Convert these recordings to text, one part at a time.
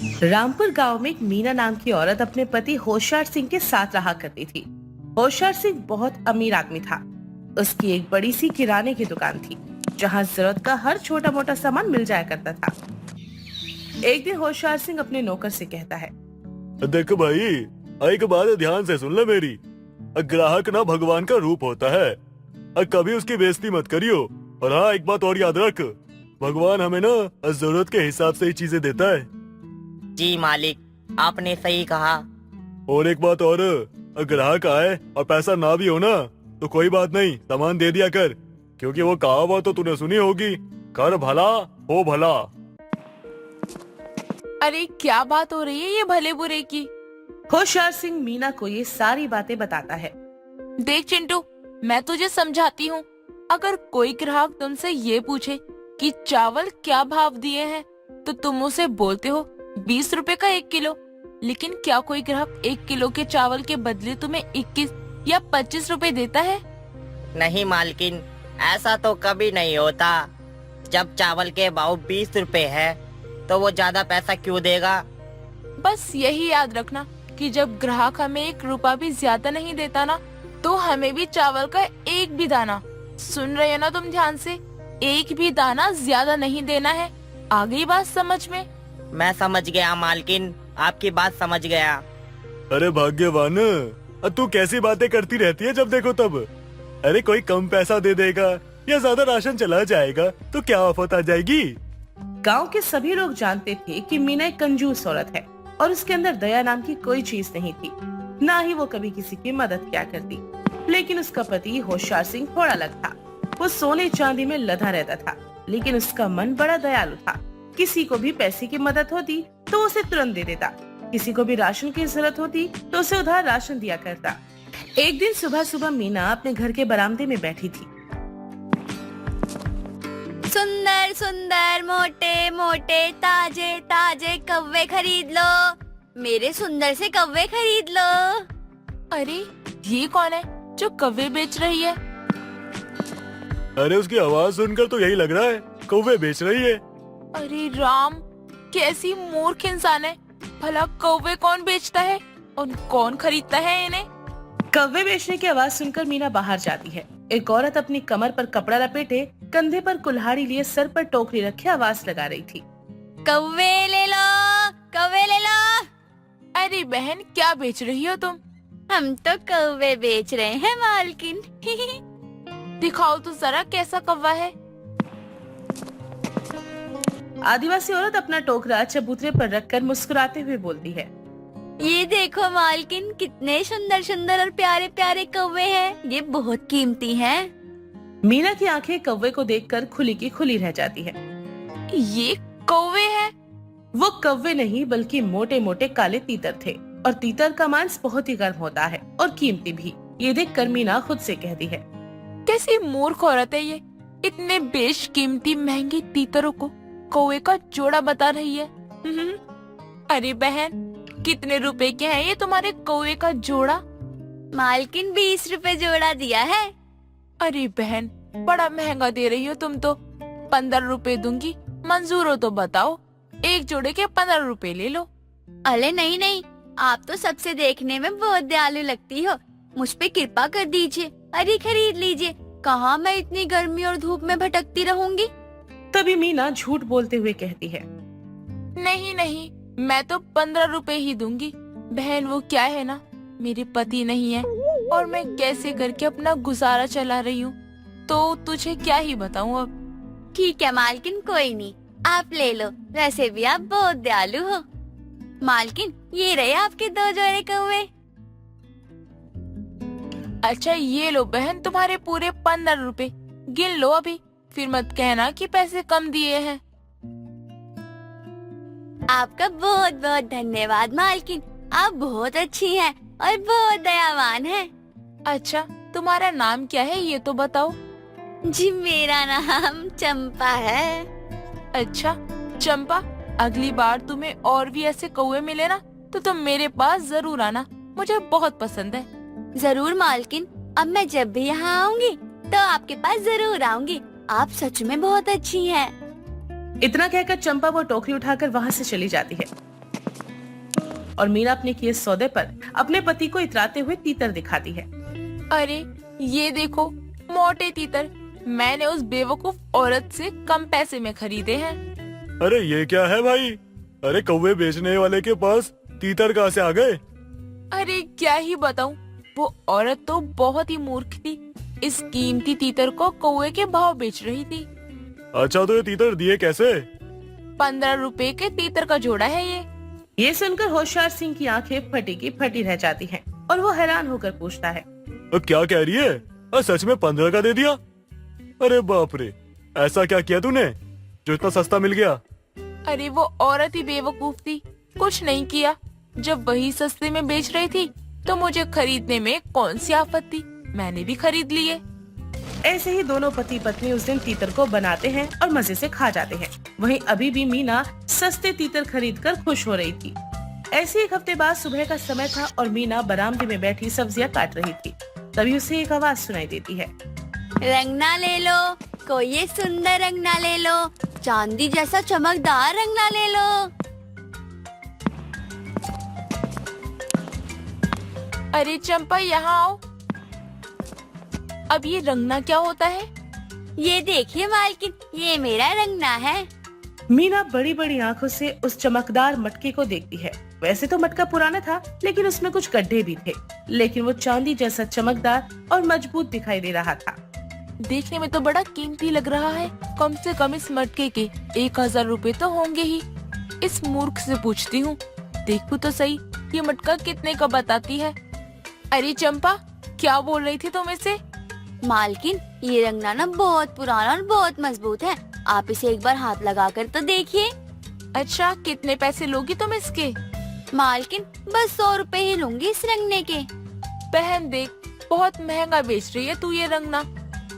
रामपुर गांव में एक मीना नाम की औरत अपने पति होशियार सिंह के साथ रहा करती थी। होशियार सिंह बहुत अमीर आदमी था। उसकी एक बड़ी सी किराने की दुकान थी, जहां जरूरत का हर छोटा मोटा सामान मिल जाया करता था। एक दिन होशियार सिंह अपने नौकर से कहता है, देख भाई, एक बात ध्यान से सुन ले मेरी। ग्राहक ना भगवान का रूप होता है। कभी उसकी बेइज्जती मत करियो। और हाँ, एक बात और याद रख, भगवान हमें ना जरूरत के हिसाब से ही चीजें देता है। जी मालिक, आपने सही कहा। और एक बात और, ग्राहक आए और पैसा ना भी हो ना तो कोई बात नहीं, सामान दे दिया कर, क्योंकि वो कहावत तो तूने सुनी होगी, कर भला हो भला। अरे क्या बात हो रही है ये भले बुरे की। होशियार सिंह मीना को ये सारी बातें बताता है। देख चिंटू, मैं तुझे समझाती हूँ। अगर कोई ग्राहक तुमसे ये पूछे कि चावल क्या भाव दिए हैं, तो तुम उसे बोलते हो 20 रुपए का 1 किलो। लेकिन क्या कोई ग्राहक 1 किलो के चावल के बदले तुम्हें 21 या 25 रुपए देता है? नहीं मालकिन, ऐसा तो कभी नहीं होता। जब चावल के भाव 20 रुपए है तो वो ज्यादा पैसा क्यों देगा? बस यही याद रखना कि जब ग्राहक हमें 1 रुपया भी ज्यादा नहीं देता ना, तो हमें भी चावल का एक भी दाना, सुन रहे हो ना तुम ध्यान से, एक भी दाना ज्यादा नहीं देना है। आ गई बात समझ में? मैं समझ गया मालकिन, आपकी बात समझ गया। अरे भाग्यवान, तू कैसी बातें करती रहती है जब देखो तब। अरे कोई कम पैसा दे देगा या ज्यादा राशन चला जाएगा तो क्या आफत आ जाएगी। गांव के सभी लोग जानते थे कि मीना एक कंजूस औरत है और उसके अंदर दया नाम की कोई चीज नहीं थी। ना ही वो कभी किसी की मदद क्या करती। लेकिन उसका पति होशियार सिंह थोड़ा अलग था। वो सोने चांदी में लदा रहता था, लेकिन उसका मन बड़ा दयालु था। किसी को भी पैसे की मदद होती तो उसे तुरंत दे देता। किसी को भी राशन की जरूरत होती तो उसे उधार राशन दिया करता। एक दिन सुबह सुबह मीना अपने घर के बरामदे में बैठी थी। सुंदर सुंदर मोटे मोटे ताजे ताजे कव्वे खरीद लो, मेरे सुंदर से कव्वे खरीद लो। अरे ये कौन है जो कव्वे बेच रही है? अरे उसकी आवाज सुनकर तो यही लग रहा है कौवे बेच रही है। अरे राम, कैसी मूर्ख इंसान है। भला कौवे कौन बेचता है और कौन खरीदता है इन्हें? कव्वे बेचने की आवाज सुनकर मीना बाहर जाती है। एक औरत अपनी कमर पर कपड़ा लपेटे, कंधे पर कुल्हाड़ी लिए, सर पर टोकरी रखे आवाज लगा रही थी। कव्वे ले लो, कव्वे ले लो। अरे बहन, क्या बेच रही हो तुम? हम तो कव्वे बेच रहे हैं मालकिन। दिखाओ तो जरा कैसा कौवा है। आदिवासी औरत अपना टोकरा चबूतरे पर रखकर मुस्कुराते हुए बोलती है, ये देखो मालकिन, कितने सुंदर सुंदर और प्यारे प्यारे कव्वे हैं। ये बहुत कीमती हैं। मीना की आंखें कौवे को देखकर खुली की खुली रह जाती है। ये कौवे हैं? वो कौवे नहीं बल्कि मोटे मोटे काले तीतर थे, और तीतर का मांस बहुत ही गर्म होता है और कीमती भी। ये देखकर मीना खुद से कहती है, कैसी मूर्ख औरत है ये। इतने बेशकीमती महंगे तीतरों को कौवे का जोड़ा बता रही है। अरे बहन, कितने रुपए के हैं ये तुम्हारे कौवे का जोड़ा? मालकिन 20 रुपए जोड़ा दिया है। अरे बहन, बड़ा महंगा दे रही हो तुम तो। 15 रुपए दूंगी, मंजूर हो तो बताओ। एक जोड़े के 15 रुपए ले लो। अरे नहीं नहीं, आप तो सबसे देखने में बहुत दयालु लगती हो। मुझ पे कृपा कर दीजिए, अरे खरीद लीजिए। कहाँ मैं इतनी गर्मी और धूप में भटकती रहूंगी। तभी मीना झूठ बोलते हुए कहती है, नहीं नहीं, मैं तो 15 रुपए ही दूंगी। बहन, वो क्या है ना, मेरे पति नहीं है और मैं कैसे करके अपना गुजारा चला रही हूँ, तो तुझे क्या ही बताऊँ अब। ठीक है मालकिन, कोई नहीं, आप ले लो। वैसे भी आप बहुत दयालु हो। मालकिन, ये रहे आपके 2 जोड़े कौवे। अच्छा ये लो बहन, तुम्हारे पूरे 15 रुपए। गिन लो अभी, फिर मत कहना कि पैसे कम दिए हैं। आपका बहुत बहुत धन्यवाद मालकिन, आप बहुत अच्छी हैं और बहुत दयावान हैं। अच्छा, तुम्हारा नाम क्या है ये तो बताओ। जी मेरा नाम चंपा है। अच्छा चंपा, अगली बार तुम्हें और भी ऐसे कौवे मिले ना तो तुम मेरे पास जरूर आना, मुझे बहुत पसंद है। जरूर मालकिन, अब मैं जब भी यहाँ आऊंगी तो आपके पास जरूर आऊंगी। आप सच में बहुत अच्छी हैं। इतना कहकर चंपा वो टोकरी उठाकर वहाँ से चली जाती है। और मीना अपने किए सौदे पर अपने पति को इतराते हुए तीतर दिखाती है। अरे ये देखो, मोटे तीतर मैंने उस बेवकूफ औरत से कम पैसे में खरीदे हैं। अरे ये क्या है भाई? अरे कौवे बेचने वाले के पास तीतर कहाँ से आ गए? अरे क्या ही बताऊं, वो औरत तो बहुत ही मूर्ख थी। इस कीमती तीतर को कौवे के भाव बेच रही थी। अच्छा तो ये तीतर दिए कैसे? 15 रुपए के तीतर का जोड़ा है ये। सुनकर होशियार सिंह की आंखें फटी की फटी रह जाती हैं और वो हैरान होकर पूछता है। क्या कह रही है? सच में 15 का दे दिया? अरे बाप रे, ऐसा क्या किया तूने जो इतना सस्ता मिल गया? अरे वो औरत ही बेवकूफ थी, कुछ नहीं किया। जब वही सस्ते में बेच रही थी तो मुझे खरीदने में कौन सी आफत थी, मैंने भी खरीद लिए। ऐसे ही दोनों पति पत्नी उस दिन तीतर को बनाते हैं और मजे से खा जाते हैं। वहीं अभी भी मीना सस्ते तीतर खरीदकर खुश हो रही थी। ऐसे एक हफ्ते बाद सुबह का समय था और मीना बरामदे में बैठी सब्जियां काट रही थी। तभी उसे एक आवाज सुनाई देती है। रंगना ले लो, कोई ये सुंदर रंगना ले लो, चांदी जैसा चमकदार रंगना ले लो। अरे चंपा यहाँ आओ। अब ये रंगना क्या होता है? ये देखिए मालकिन, ये मेरा रंगना है। मीना बड़ी बड़ी आंखों से उस चमकदार मटके को देखती है। वैसे तो मटका पुराना था, लेकिन उसमें कुछ गड्ढे भी थे, लेकिन वो चांदी जैसा चमकदार और मजबूत दिखाई दे रहा था। देखने में तो बड़ा कीमती लग रहा है। कम से कम इस मटके के 1000 रुपए तो होंगे ही। इस मूर्ख से पूछती हूँ, देखूं तो सही ये मटका कितने का बताती है। अरे चंपा, क्या बोल रही थी तुम इसे? मालकिन, ये रंगना ना बहुत पुराना और बहुत मजबूत है। आप इसे एक बार हाथ लगाकर तो देखिए। अच्छा, कितने पैसे लोगी तुम इसके? मालकिन, बस 100 रुपए ही लूंगी इस रंगने के। बहन देख, बहुत महंगा बेच रही है तू ये रंगना।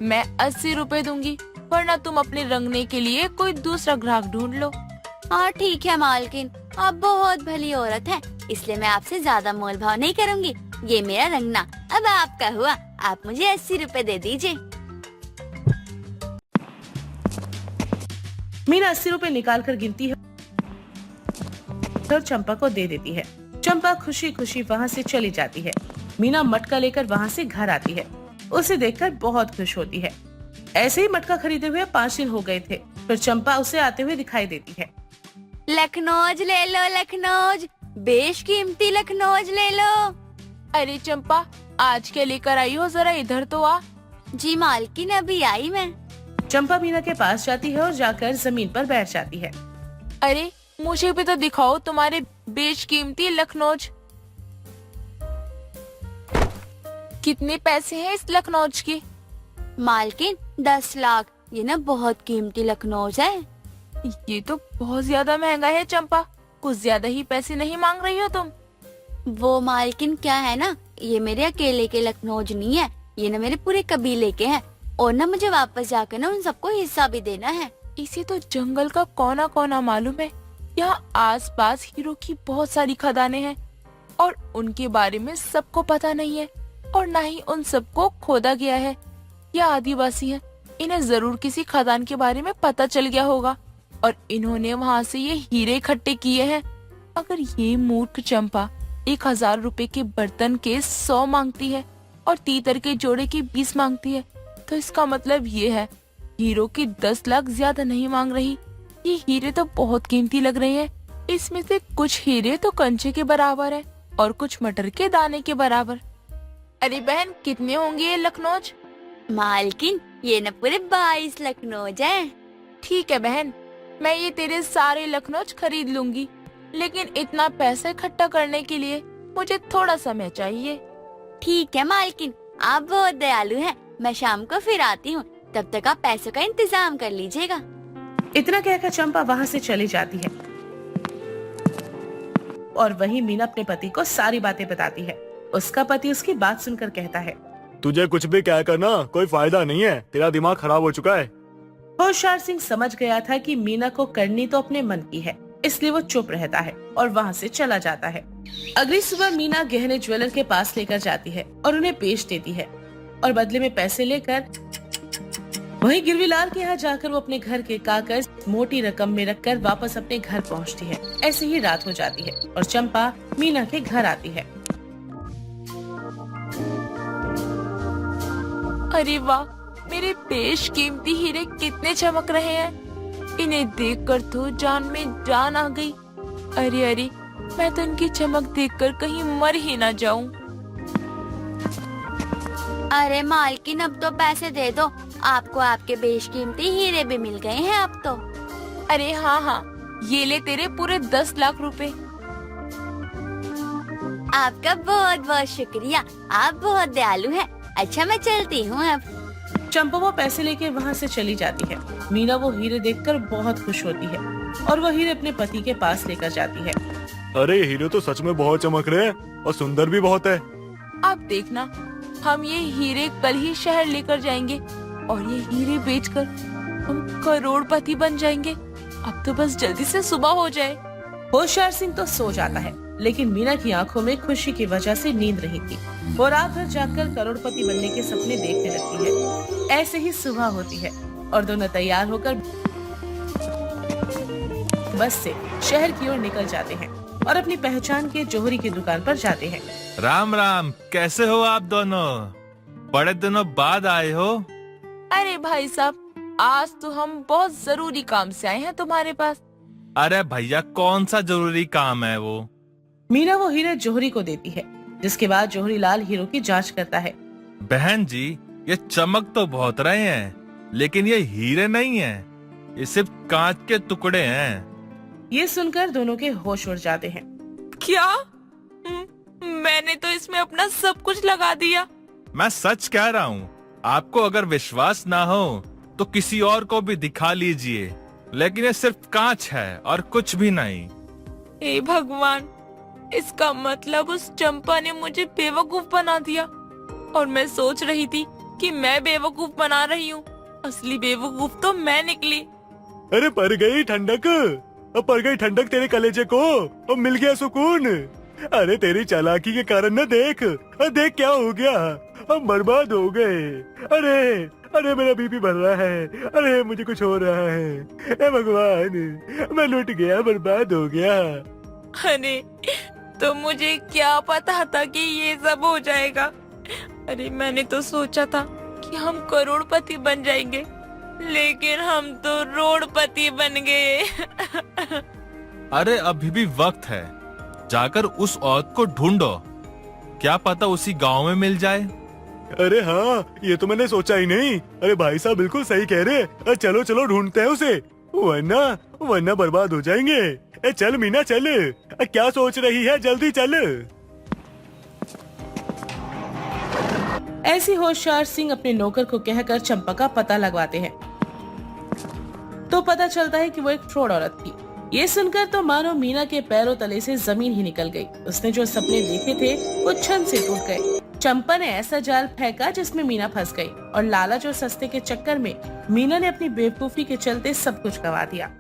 मैं 80 रुपए दूंगी, वरना तुम अपने रंगने के लिए कोई दूसरा ग्राहक ढूंढ लो। हाँ ठीक है मालकिन, आप बहुत भली औरत है, इसलिए मैं आपसे ज्यादा मोल भाव नहीं करूंगी। ये मेरा रंगना अब आपका हुआ, आप मुझे 80 रुपए दे दीजिए। मीना 80 रुपए निकाल कर गिनती है और चंपा को दे देती है। चंपा खुशी खुशी वहाँ से चली जाती है। मीना मटका लेकर वहाँ से घर आती है। उसे देखकर बहुत खुश होती है। ऐसे ही मटका खरीदे हुए 5 दिन हो गए थे, फिर चंपा उसे आते हुए दिखाई देती है। लखनौज ले लो, लखनौज, बेशकीमती लखनौज ले लो। अरे चंपा, आज क्या लेकर आई हो, जरा इधर तो आ। जी मालकिन, अभी आई मैं। चंपा मीना के पास जाती है और जाकर जमीन पर बैठ जाती है। अरे मुझे भी तो दिखाओ तुम्हारे बेशकीमती लखनौज। कितने पैसे हैं इस लखनौज के? मालकिन, 10 लाख। ये ना बहुत कीमती लखनौज है। ये तो बहुत ज्यादा महंगा है चंपा, कुछ ज्यादा ही पैसे नहीं मांग रही हो तुम? वो मालकिन क्या है ना, ये मेरे अकेले के लखनौज नहीं है, ये ना मेरे पूरे कबीले के हैं, और ना मुझे वापस जाकर ना उन सबको हिस्सा भी देना है। इसे तो जंगल का कोना कोना मालूम है। यहाँ आसपास हीरो की बहुत सारी खदानें हैं और उनके बारे में सबको पता नहीं है, और न ही उन सबको खोदा गया है। यह आदिवासी हैं, इन्हें जरूर किसी खदान के बारे में पता चल गया होगा और इन्होंने वहाँ से ये हीरे इकट्ठे किए हैं। अगर ये मूर्ख चंपा 1000 रुपए के बर्तन के 100 मांगती है और तीतर के जोड़े के 20 मांगती है, तो इसका मतलब ये है हीरो की 10 लाख ज्यादा नहीं मांग रही। ये हीरे तो बहुत कीमती लग रहे हैं। इसमें से कुछ हीरे तो कंचे के बराबर है और कुछ मटर के दाने के बराबर। अरे बहन, कितने होंगे ये लखनौज? मालकिन, ये न पूरे 22 लखनौज है। ठीक है बहन, मैं ये तेरे सारे लखनौज खरीद लूंगी, लेकिन इतना पैसा इकट्ठा करने के लिए मुझे थोड़ा समय चाहिए। ठीक है मालकिन, आप बहुत दयालु हैं। मैं शाम को फिर आती हूँ, तब तक आप पैसों का इंतजाम कर लीजिएगा। इतना कहकर चंपा वहाँ से चली जाती है और वहीं मीना अपने पति को सारी बातें बताती है। उसका पति उसकी बात सुनकर कहता है, तुझे कुछ भी कह करना कोई फायदा नहीं है, तेरा दिमाग खराब हो चुका है। होशियार सिंह समझ गया था कि मीना को करनी तो अपने मन की है, इसलिए वो चुप रहता है और वहाँ से चला जाता है। अगली सुबह मीना गहने ज्वेलर के पास लेकर जाती है और उन्हें बेच देती है और बदले में पैसे लेकर वहीं गिरवी लाल के यहाँ जाकर वो अपने घर के कागज मोटी रकम में रखकर वापस अपने घर पहुंचती है। ऐसे ही रात हो जाती है और चंपा मीना के घर आती है। अरे वाह, मेरे बेशकीमती हीरे कितने चमक रहे हैं। इन्हें देखकर तो जान में जान आ गई। अरे अरे, मैं तो इनकी चमक देखकर कहीं मर ही ना जाऊं। अरे मालकिन, अब तो पैसे दे दो, आपको आपके बेशकीमती हीरे भी मिल गए हैं अब तो। अरे हाँ हाँ, ये ले तेरे पूरे 10 लाख रुपए। आपका बहुत बहुत शुक्रिया, आप बहुत दयालु हैं। अच्छा, मैं चलती हूँ अब। चंपा वो पैसे लेके वहाँ से चली जाती है। मीना वो हीरे देखकर बहुत खुश होती है और वो हीरे अपने पति के पास लेकर जाती है। अरे ये हीरे तो सच में बहुत चमक रहे हैं और सुंदर भी बहुत है। आप देखना, हम ये हीरे कल ही शहर लेकर जाएंगे और ये हीरे बेचकर हम करोड़पति बन जाएंगे। अब तो बस जल्दी से सुबह हो जाए। होशियार सिंह तो सो जाता है, लेकिन मीना की आंखों में खुशी की वजह से नींद नहीं थी। वो रात भर जागकर करोड़पति बनने के सपने देखने लगती है। ऐसे ही सुबह होती है और दोनों तैयार होकर बस से शहर की ओर निकल जाते हैं और अपनी पहचान के जौहरी की दुकान पर जाते हैं। राम राम, कैसे हो आप दोनों? बड़े दिनों बाद आए हो। अरे भाई साहब, आज तो हम बहुत जरूरी काम से आए हैं तुम्हारे पास। अरे भैया, कौन सा जरूरी काम है वो? मीना वो हीरे जौहरी को देती है, जिसके बाद जौहरी लाल हीरो की जांच करता है। बहन जी, ये चमक तो बहुत रहे हैं, लेकिन ये हीरे नहीं है, ये सिर्फ कांच के टुकड़े हैं। ये सुनकर दोनों के होश उड़ जाते हैं। क्या? मैंने तो इसमें अपना सब कुछ लगा दिया। मैं सच कह रहा हूँ। आपको अगर विश्वास ना हो तो किसी और को भी दिखा लीजिए, लेकिन ये सिर्फ कांच है और कुछ भी नहीं। हे भगवान, इसका मतलब उस चंपा ने मुझे बेवकूफ बना दिया और मैं सोच रही थी कि मैं बेवकूफ बना रही हूँ। असली बेवकूफ तो मैं निकली। अरे पड़ गई ठंडक, अब पड़ गई ठंडक तेरे कलेजे को, अब मिल गया सुकून। अरे तेरी चालाकी के कारण न देख देख क्या हो गया, हम बर्बाद हो गए। अरे अरे मेरा बीपी बढ़ रहा है, अरे मुझे कुछ हो रहा है। ए भगवान, मैं लुट गया, बर्बाद हो गया। अरे तो मुझे क्या पता था कि ये सब हो जाएगा। अरे मैंने तो सोचा था कि हम करोड़पति बन जाएंगे, लेकिन हम तो रोडपति बन गए। अरे अभी भी वक्त है, जाकर उस औरत को ढूंढो, क्या पता उसी गांव में मिल जाए। अरे हाँ, ये तो मैंने सोचा ही नहीं। अरे भाई साहब बिल्कुल सही कह रहे। अरे चलो चलो ढूंढते हैं उसे, वरना बर्बाद हो जाएंगे। ए चल मीना चल, क्या सोच रही है, जल्दी चल। ऐसी होशियार सिंह अपने नौकर को कहकर चंपा का पता लगवाते हैं, तो पता चलता है कि वो एक फ्रॉड औरत थी। ये सुनकर तो मानो मीना के पैरों तले से जमीन ही निकल गई। उसने जो सपने देखे थे वो क्षण से टूट गए। चंपा ने ऐसा जाल फेंका जिसमें मीना फंस गई और लालच और सस्ते के चक्कर में मीना ने अपनी बेवकूफी के चलते सब कुछ गंवा दिया।